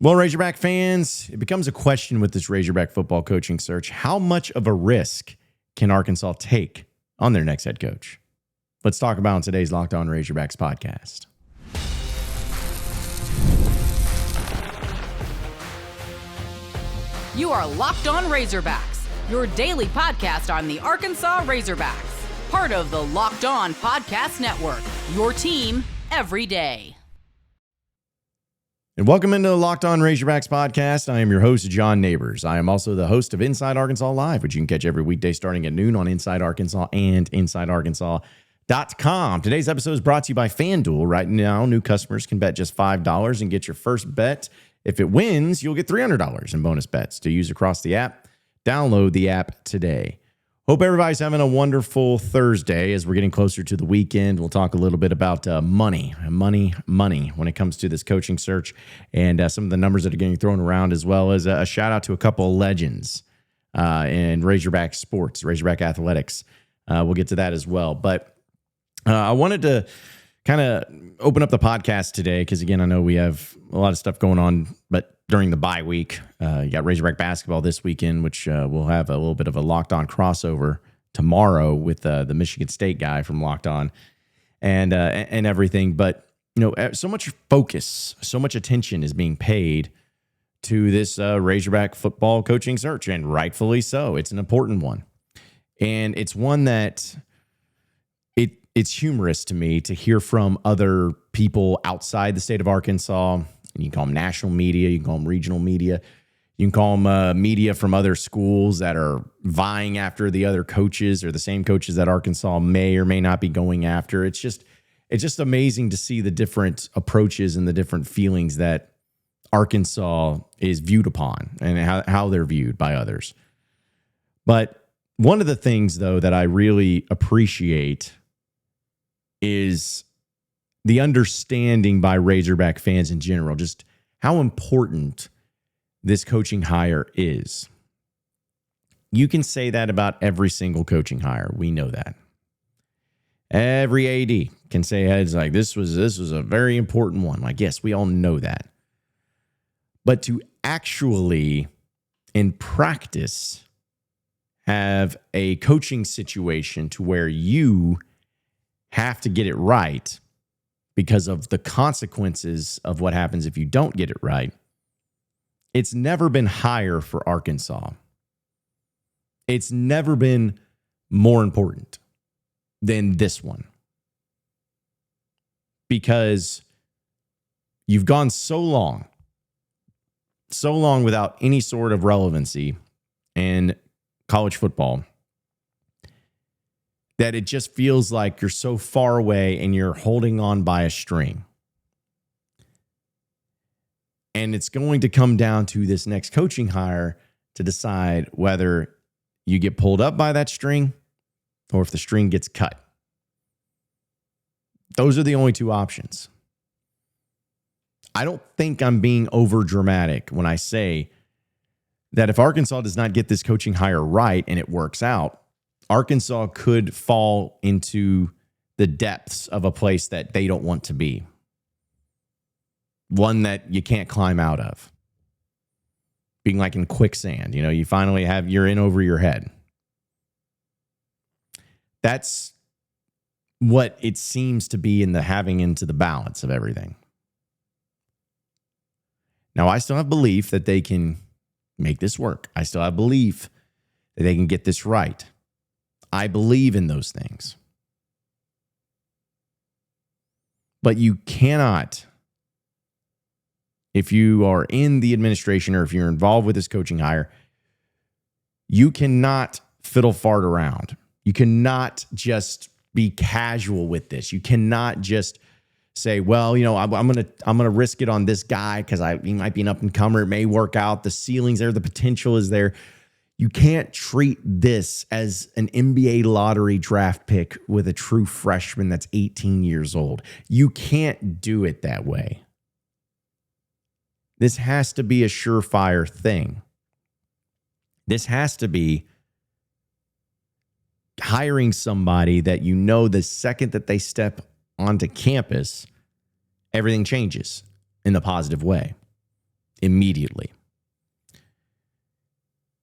Well, Razorback fans, it becomes a question with this Razorback football coaching search. How much of a risk can Arkansas take on their next head coach? Let's talk about it in today's Locked On Razorbacks podcast. You are Locked On Razorbacks, your daily podcast on the Arkansas Razorbacks, part of the Locked On Podcast Network, your team every day. And welcome into the Locked On Razorbacks podcast. I am your host, John Nabors. I am also the host of Inside Arkansas Live, which you can catch every weekday starting at noon on Inside Arkansas and InsideArkansas.com. Today's episode is brought to you by FanDuel. Right now, new customers can bet just $5 and get your first bet. If it wins, you'll get $300 in bonus bets to use across the app. Download the app today. Hope everybody's having a wonderful Thursday as we're getting closer to the weekend. We'll talk a little bit about money when it comes to this coaching search and some of the numbers that are getting thrown around, as well as a shout out to a couple of legends in Razorback sports, Razorback athletics. We'll get to that as well. But I wanted to kind of open up the podcast today because, again, I know we have a lot of stuff going on, but during the bye week, you got Razorback basketball this weekend, which we'll have a little bit of a Locked On crossover tomorrow with the Michigan State guy from Locked On and everything. But, you know, so much focus, so much attention is being paid to this Razorback football coaching search, and rightfully so. It's an important one. And it's one that it's humorous to me to hear from other people outside the state of Arkansas. You can call them national media, you can call them regional media, you can call them media from other schools that are vying after the other coaches or the same coaches that Arkansas may or may not be going after. It's just amazing to see the different approaches and the different feelings that Arkansas is viewed upon and how they're viewed by others. But one of the things, though, that I really appreciate is the understanding by Razorback fans in general, just how important this coaching hire is. You can say that about every single coaching hire. We know that. Every AD can say it's like this was a very important one. Like, yes, we all know that. But to actually, in practice, have a coaching situation to where you have to get it right because of the consequences of what happens if you don't get it right, it's never been higher for Arkansas. It's never been more important than this one. Because you've gone so long without any sort of relevancy in college football that it just feels like you're so far away and you're holding on by a string. And it's going to come down to this next coaching hire to decide whether you get pulled up by that string or if the string gets cut. Those are the only two options. I don't think I'm being over dramatic when I say that if Arkansas does not get this coaching hire right and it works out, Arkansas could fall into the depths of a place that they don't want to be. One that you can't climb out of. Being like in quicksand, you finally you're in over your head. That's what it seems to be in the having into the balance of everything. Now, I still have belief that they can make this work. I still have belief that they can get this right. I believe in those things. But you cannot, if you are in the administration or if you're involved with this coaching hire, you cannot fiddle fart around. You cannot just be casual with this. You cannot just say, well, I'm gonna risk it on this guy because he might be an up-and-comer. It may work out. The ceiling's there. The potential is there. You can't treat this as an NBA lottery draft pick with a true freshman that's 18 years old. You can't do it that way. This has to be a surefire thing. This has to be hiring somebody that the second that they step onto campus, everything changes in the positive way. immediately.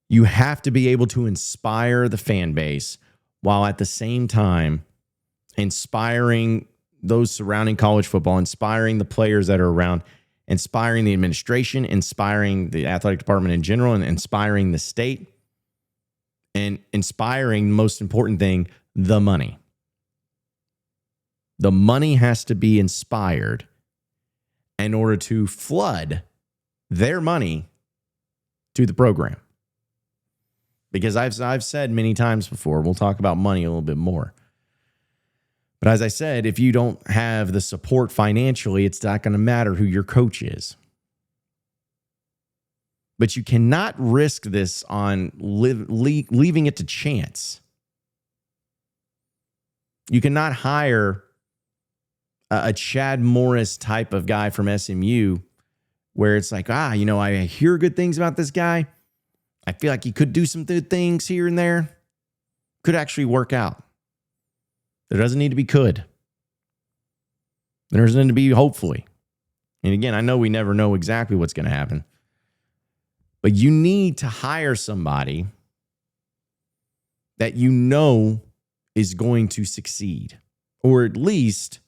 You have to be able to inspire the fan base while at the same time inspiring those surrounding college football, inspiring the players that are around, inspiring the administration, inspiring the athletic department in general, and inspiring the state, and inspiring, the most important thing, the money. The money has to be inspired in order to flood their money to the program. Because I've said many times before, we'll talk about money a little bit more. But as I said, if you don't have the support financially, it's not going to matter who your coach is. But you cannot risk this on leaving it to chance. You cannot hire a Chad Morris type of guy from SMU where it's like, I hear good things about this guy. I feel like he could do some good things here and there. Could actually work out. There doesn't need to be could. There doesn't need to be hopefully. And again, I know we never know exactly what's going to happen. But you need to hire somebody that you know is going to succeed. Or at least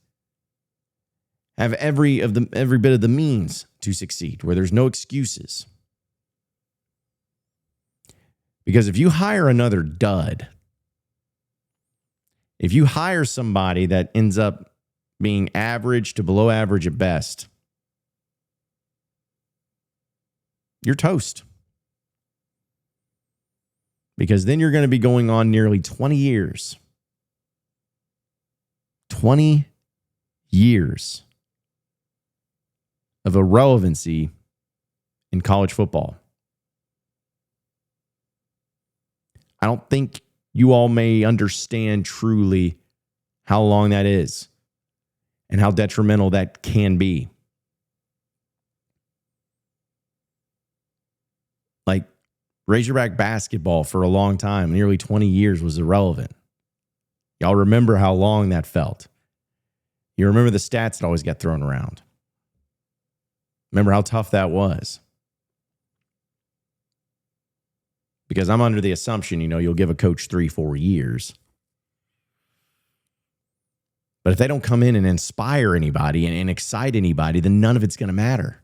have every bit of the means to succeed, where there's no excuses. Because if you hire another dud, if you hire somebody that ends up being average to below average at best, you're toast. Because then you're going to be going on nearly 20 years. 20 years of irrelevancy in college football. I don't think you all may understand truly how long that is and how detrimental that can be. Like Razorback basketball for a long time, nearly 20 years, was irrelevant. Y'all remember how long that felt. You remember the stats that always got thrown around. Remember how tough that was. Because I'm under the assumption, you'll give a coach 3-4 years. But if they don't come in and inspire anybody and excite anybody, then none of it's going to matter.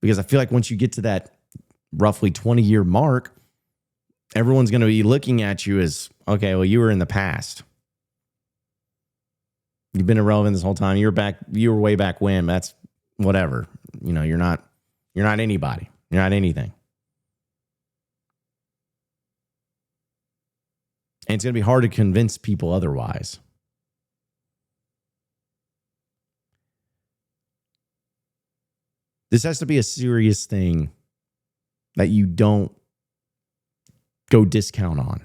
Because I feel like once you get to that roughly 20-year mark, everyone's going to be looking at you as, okay, well, you were in the past. You've been irrelevant this whole time. You were way back when. That's whatever. You're not anybody. You're not anything. And it's going to be hard to convince people otherwise. This has to be a serious thing that you don't go discount on.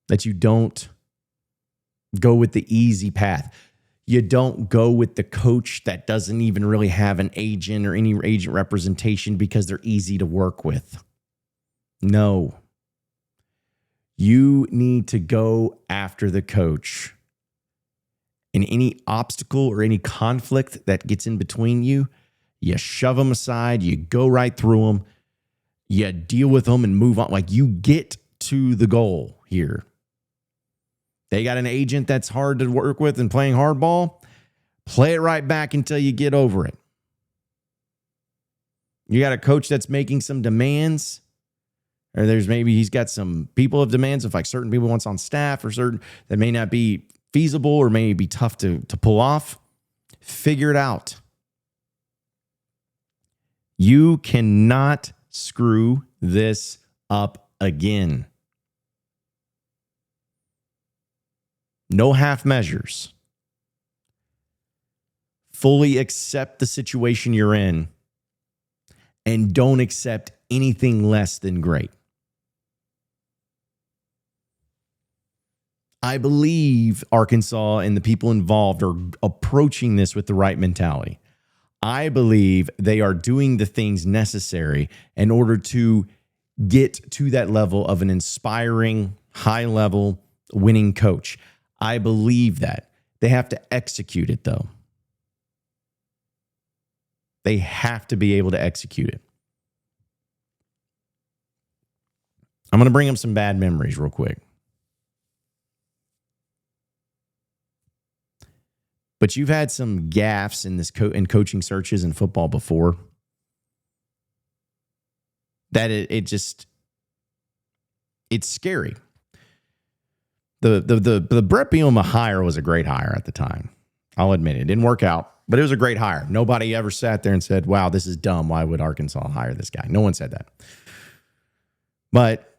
That you don't go with the easy path. You don't go with the coach that doesn't even really have an agent or any agent representation because they're easy to work with. No. You need to go after the coach. And any obstacle or any conflict that gets in between you, you shove them aside, you go right through them, you deal with them and move on. Like, you get to the goal here. They got an agent that's hard to work with and playing hardball. Play it right back until you get over it. You got a coach that's making some demands, or he's got some people of demands of like certain people wants on staff or certain that may not be feasible or may be tough to pull off. Figure it out. You cannot screw this up again. No half measures. Fully accept the situation you're in and don't accept anything less than great. I believe Arkansas and the people involved are approaching this with the right mentality. I believe they are doing the things necessary in order to get to that level of an inspiring, high-level winning coach. I believe that. They have to execute it, though. They have to be able to execute it. I'm going to bring up some bad memories real quick. But you've had some gaffes in this in coaching searches in football before. That it's scary. The Brett Bielema hire was a great hire at the time. I'll admit it. It didn't work out, but it was a great hire. Nobody ever sat there and said, wow, this is dumb. Why would Arkansas hire this guy? No one said that. But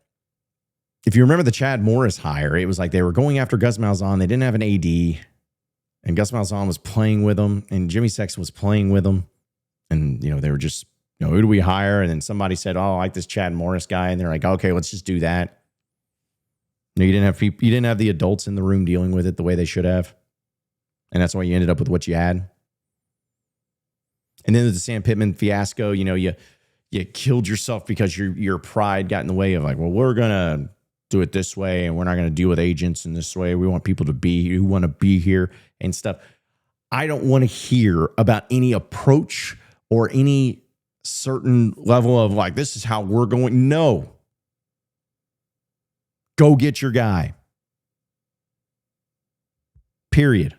if you remember the Chad Morris hire, it was like they were going after Gus Malzahn. They didn't have an AD, and Gus Malzahn was playing with them, and Jimmy Sexton was playing with them. And, they were just, who do we hire? And then somebody said, oh, I like this Chad Morris guy. And they're like, okay, let's just do that. You didn't have the adults in the room dealing with it the way they should have. And that's why you ended up with what you had. And then the Sam Pittman fiasco, you killed yourself because your pride got in the way of like, well, we're going to do it this way and we're not going to deal with agents in this way. We want people to be who want to be here and stuff. I don't want to hear about any approach or any certain level of like, this is how we're going. No. Go get your guy. Period.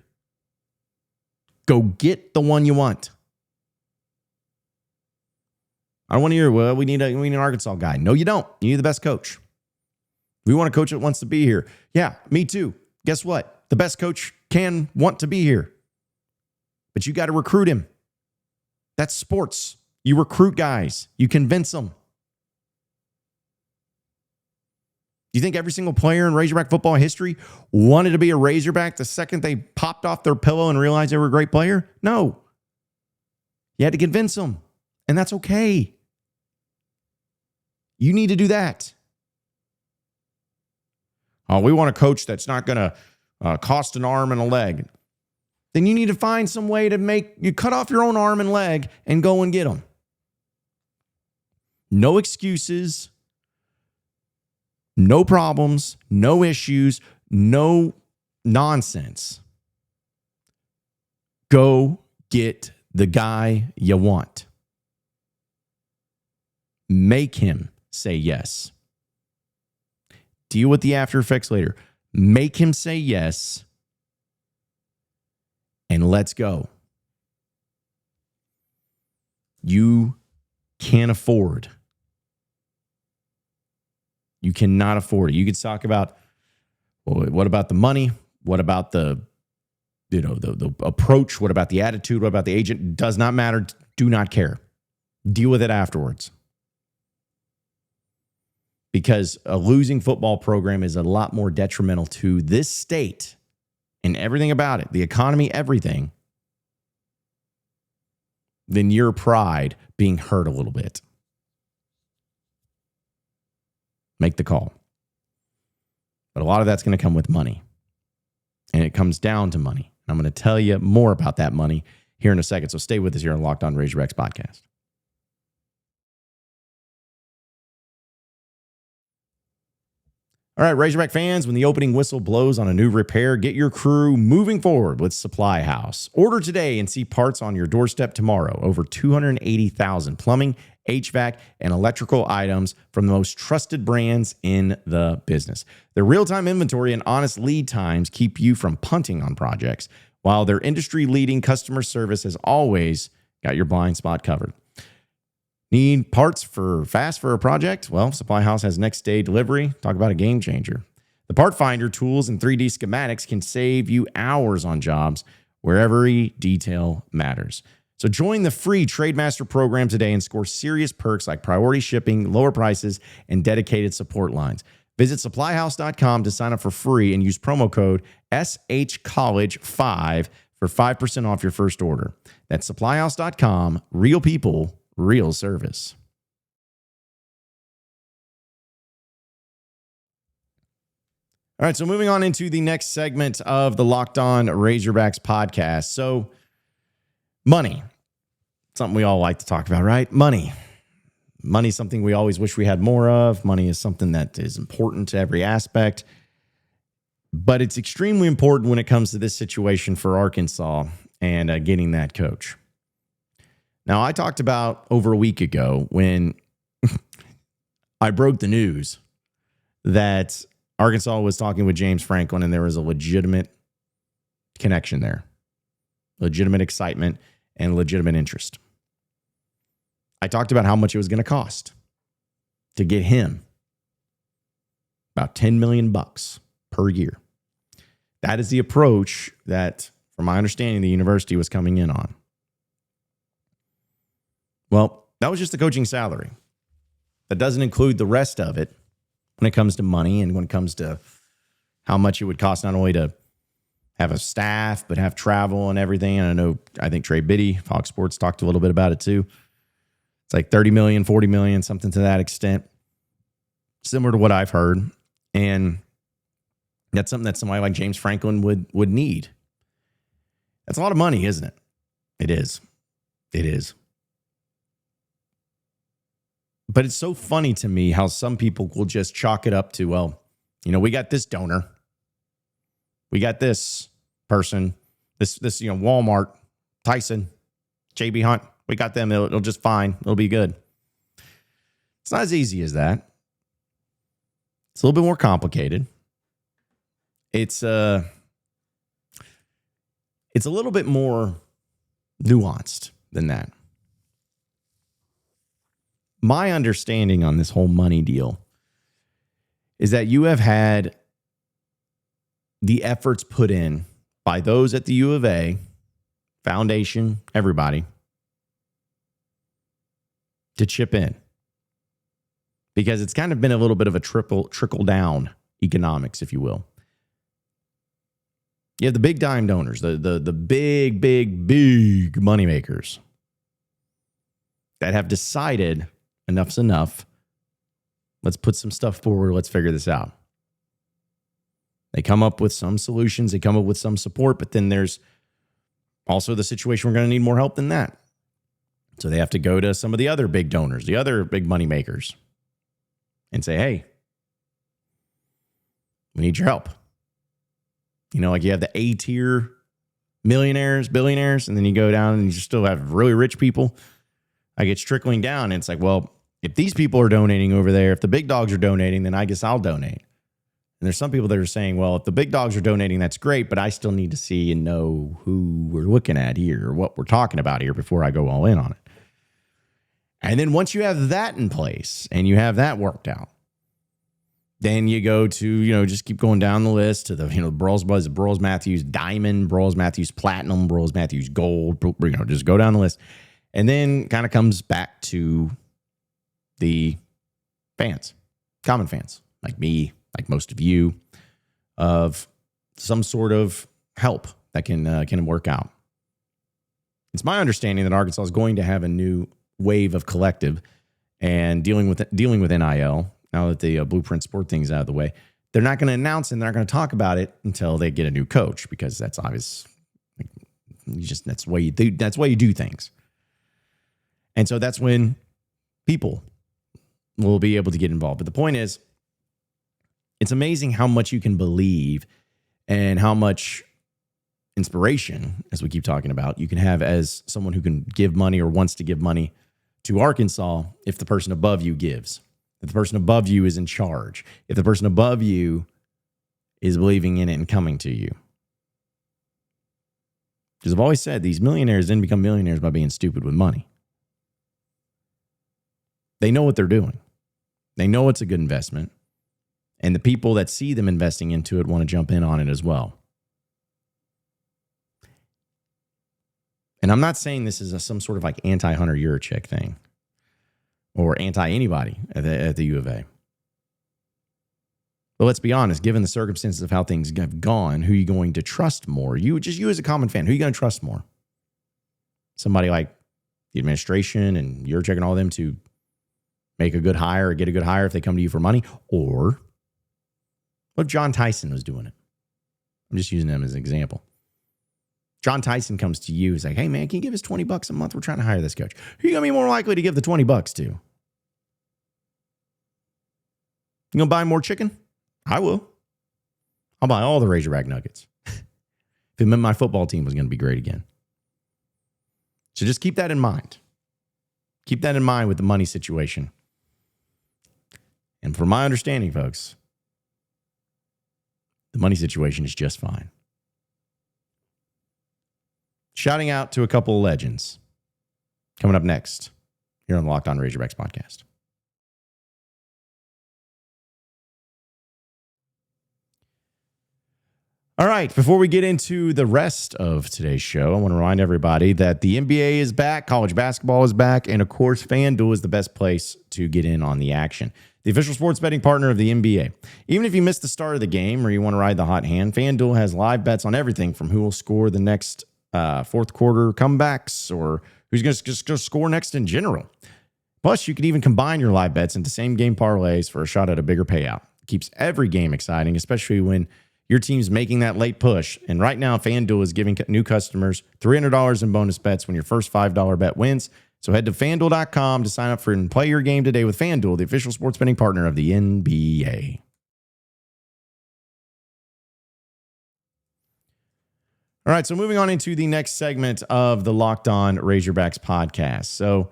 Go get the one you want. I don't want to hear, well, we need an Arkansas guy. No, you don't. You need the best coach. We want a coach that wants to be here. Yeah, me too. Guess what? The best coach can want to be here. But you got to recruit him. That's sports. You recruit guys. You convince them. Do you think every single player in Razorback football history wanted to be a Razorback the second they popped off their pillow and realized they were a great player? No. You had to convince them, and that's okay. You need to do that. Oh, we want a coach that's not going to cost an arm and a leg. Then you need to find some way to you cut off your own arm and leg and go and get them. No excuses. No problems, no issues, no nonsense. Go get the guy you want. Make him say yes. Deal with the after effects later. Make him say yes. And let's go. You can't afford. You cannot afford it. You could talk about, well, what about the money? What about the approach? What about the attitude? What about the agent? Does not matter. Do not care. Deal with it afterwards. Because a losing football program is a lot more detrimental to this state and everything about it, the economy, everything, than your pride being hurt a little bit. Make the call. But a lot of that's going to come with money. And it comes down to money. I'm going to tell you more about that money here in a second. So stay with us here on Locked On Razorbacks podcast. All right, Razorback fans, when the opening whistle blows on a new repair, get your crew moving forward with Supply House. Order today and see parts on your doorstep tomorrow. Over 280,000 plumbing, HVAC, and electrical items from the most trusted brands in the business. Their real-time inventory and honest lead times keep you from punting on projects, while their industry-leading customer service has always got your blind spot covered. Need parts fast for a project? Well, Supply House has next day delivery. Talk about a game changer. The part finder tools and 3D schematics can save you hours on jobs where every detail matters. So join the free Trademaster program today and score serious perks like priority shipping, lower prices, and dedicated support lines. Visit supplyhouse.com to sign up for free and use promo code SHCollege5 for 5% off your first order. That's supplyhouse.com. Real people, real service. All right, so moving on into the next segment of the Locked On Razorbacks podcast. So, money, something we all like to talk about, right? Money. Money is something we always wish we had more of. Money is something that is important to every aspect. But it's extremely important when it comes to this situation for Arkansas and getting that coach. Now, I talked about over a week ago when I broke the news that Arkansas was talking with James Franklin and there was a legitimate connection there, legitimate excitement and legitimate interest. I talked about how much it was going to cost to get him, about $10 million per year. That is the approach that, from my understanding, the university was coming in on. Well, that was just the coaching salary. That doesn't include the rest of it when it comes to money and when it comes to how much it would cost not only to have a staff, but have travel and everything. And I think Trey Biddy, Fox Sports, talked a little bit about it too. It's like 30 million, 40 million, something to that extent. Similar to what I've heard. And that's something that somebody like James Franklin would need. That's a lot of money, isn't it? It is. It is. But it's so funny to me how some people will just chalk it up to, well, we got this donor. We got this person, this Walmart, Tyson, JB Hunt. We got them. It'll just fine. It'll be good. It's not as easy as that. It's a little bit more complicated. It's a little bit more nuanced than that. My understanding on this whole money deal is that you have had the efforts put in by those at the U of A, foundation, everybody, to chip in. Because it's kind of been a little bit of a trickle down economics, if you will. You have the big dime donors, the big money makers that have decided enough's enough. Let's put some stuff forward. Let's figure this out. They come up with some solutions. They come up with some support, but then there's also the situation we're going to need more help than that. So they have to go to some of the other big donors, the other big money makers, and say, hey, we need your help. Like you have the A-tier millionaires, billionaires, and then you go down and you still have really rich people. Like it's trickling down. And it's like, well, if these people are donating over there, if the big dogs are donating, then I guess I'll donate. And there's some people that are saying, well, if the big dogs are donating, that's great, but I still need to see and know who we're looking at here or what we're talking about here before I go all in on it. And then once you have that in place and you have that worked out, then you go to, just keep going down the list to the, Burroughs Matthews Diamond, Burroughs Matthews Platinum, Burroughs Matthews Gold, just go down the list. And then kind of comes back to the fans, common fans like me, like most of you, of some sort of help that can work out. It's my understanding that Arkansas is going to have a new wave of collective and dealing with NIL. Now that the Blueprint Sport thing's out of the way, they're not going to announce it and they're not going to talk about it until they get a new coach, because that's obvious. That's the way you do. That's the way you do things. And so that's when people will be able to get involved. But the point is, it's amazing how much you can believe and how much inspiration, as we keep talking about, you can have as someone who can give money or wants to give money to Arkansas if the person above you gives. If the person above you is in charge, if the person above you is believing in it and coming to you. Because I've always said these millionaires didn't become millionaires by being stupid with money. They know what they're doing. They know it's a good investment. And the people that see them investing into it want to jump in on it as well. And I'm not saying this is some sort of like anti-Hunter Yurachek thing or anti-anybody at the U of A. But let's be honest, given the circumstances of how things have gone, who are you going to trust more? You as a common fan, who are you going to trust more? Somebody like the administration and Yurachek and all of them to make a good hire or get a good hire if they come to you for money? Or what if John Tyson was doing it? I'm just using them as an example. John Tyson comes to you. He's like, hey, man, can you give us $20 a month? We're trying to hire this coach. Who are you going to be more likely to give the $20 to? You going to buy more chicken? I will. I'll buy all the Razorback nuggets. If it meant my football team was going to be great again. So just keep that in mind. Keep that in mind with the money situation. And from my understanding, folks, the money situation is just fine. Shouting out to a couple of legends. Coming up next here on the Locked On Razorbacks podcast. All right, before we get into the rest of today's show, I want to remind everybody that the NBA is back, college basketball is back, and of course, FanDuel is the best place to get in on the action. The official sports betting partner of the NBA. Even if you missed the start of the game or you want to ride the hot hand, FanDuel has live bets on everything from who will score the next fourth quarter comebacks or who's going to score next in general. Plus, you can even combine your live bets into same game parlays for a shot at a bigger payout. It keeps every game exciting, especially when your team's making that late push. And right now, FanDuel is giving new customers $300 in bonus bets when your first $5 bet wins. So head to FanDuel.com to sign up for and play your game today with FanDuel, the official sports betting partner of the NBA. All right, so moving on into the next segment of the Locked On Razorbacks podcast. So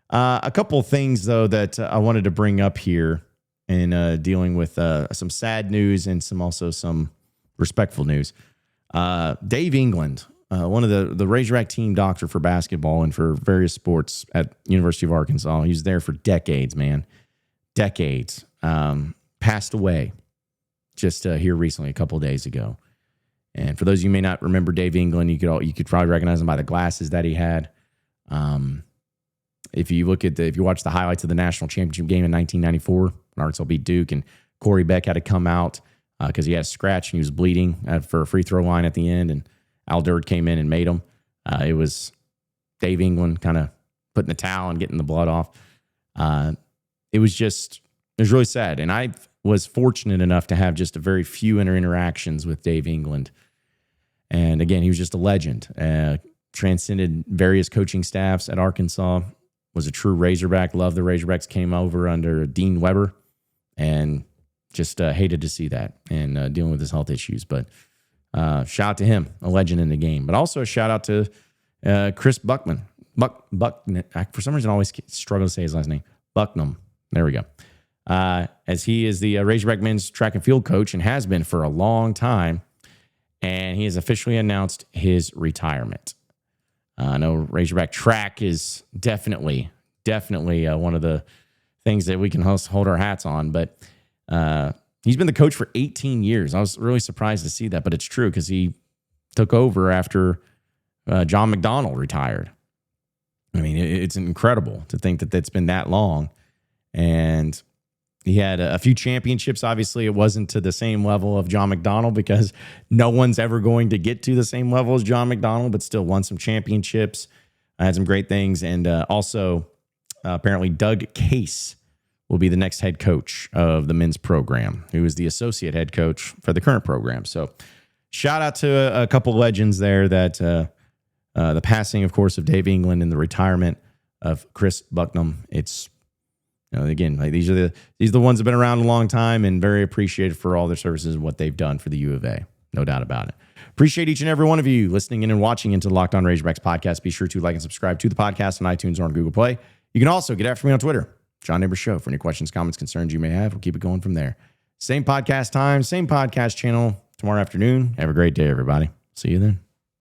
a couple of things, though, that I wanted to bring up here in dealing with some sad news and some respectful news. Dave England, one of the Razorback team doctor for basketball and for various sports at University of Arkansas. He was there for decades, man. Decades. Passed away just here recently, a couple of days ago. And for those of you who may not remember Dave England, you could probably recognize him by the glasses that he had. If you watch the highlights of the national championship game in 1994, when Arkansas beat Duke, and Corey Beck had to come out because he had a scratch and he was bleeding for a free throw line at the end, and Al Durd came in and made him. It was Dave England kind of putting the towel and getting the blood off. It was really sad. And I was fortunate enough to have just a very few interactions with Dave England. And again, he was just a legend. Transcended various coaching staffs at Arkansas. Was a true Razorback. Loved the Razorbacks. Came over under Dean Weber. And just hated to see that and dealing with his health issues. But shout out to him, a legend in the game. But also a shout out to CHRIS Buckman. Bucknam. For some reason, I always struggle to say his last name. Bucknam. There we go. As he is the Razorback men's track and field coach and has been for a long time. And he has officially announced his retirement. I know Razorback track is definitely one of the things that we can hold our hats on. But he's been the coach for 18 years. I was really surprised to see that, but it's true because he took over after John McDonald retired. I mean, it's incredible to think that it's been that long. And he had a few championships. Obviously, it wasn't to the same level of John McDonald because no one's ever going to get to the same level as John McDonald, but still won some championships. Had some great things. And also, apparently, Doug Case will be the next head coach of the men's program, who is the associate head coach for the current program. So shout out to a couple legends there that the passing, of course, of Dave England and the retirement of CHRIS Bucknam. It's, again, like these are the ones that have been around a long time and very appreciated for all their services and what they've done for the U of A. No doubt about it. Appreciate each and every one of you listening in and watching into the Locked On Razorbacks podcast. Be sure to like and subscribe to the podcast on iTunes or on Google Play. You can also get after me on Twitter, John Nabors Show, for any questions, comments, concerns you may have. We'll keep it going from there. Same podcast time, same podcast channel tomorrow afternoon. Have a great day, everybody. See you then.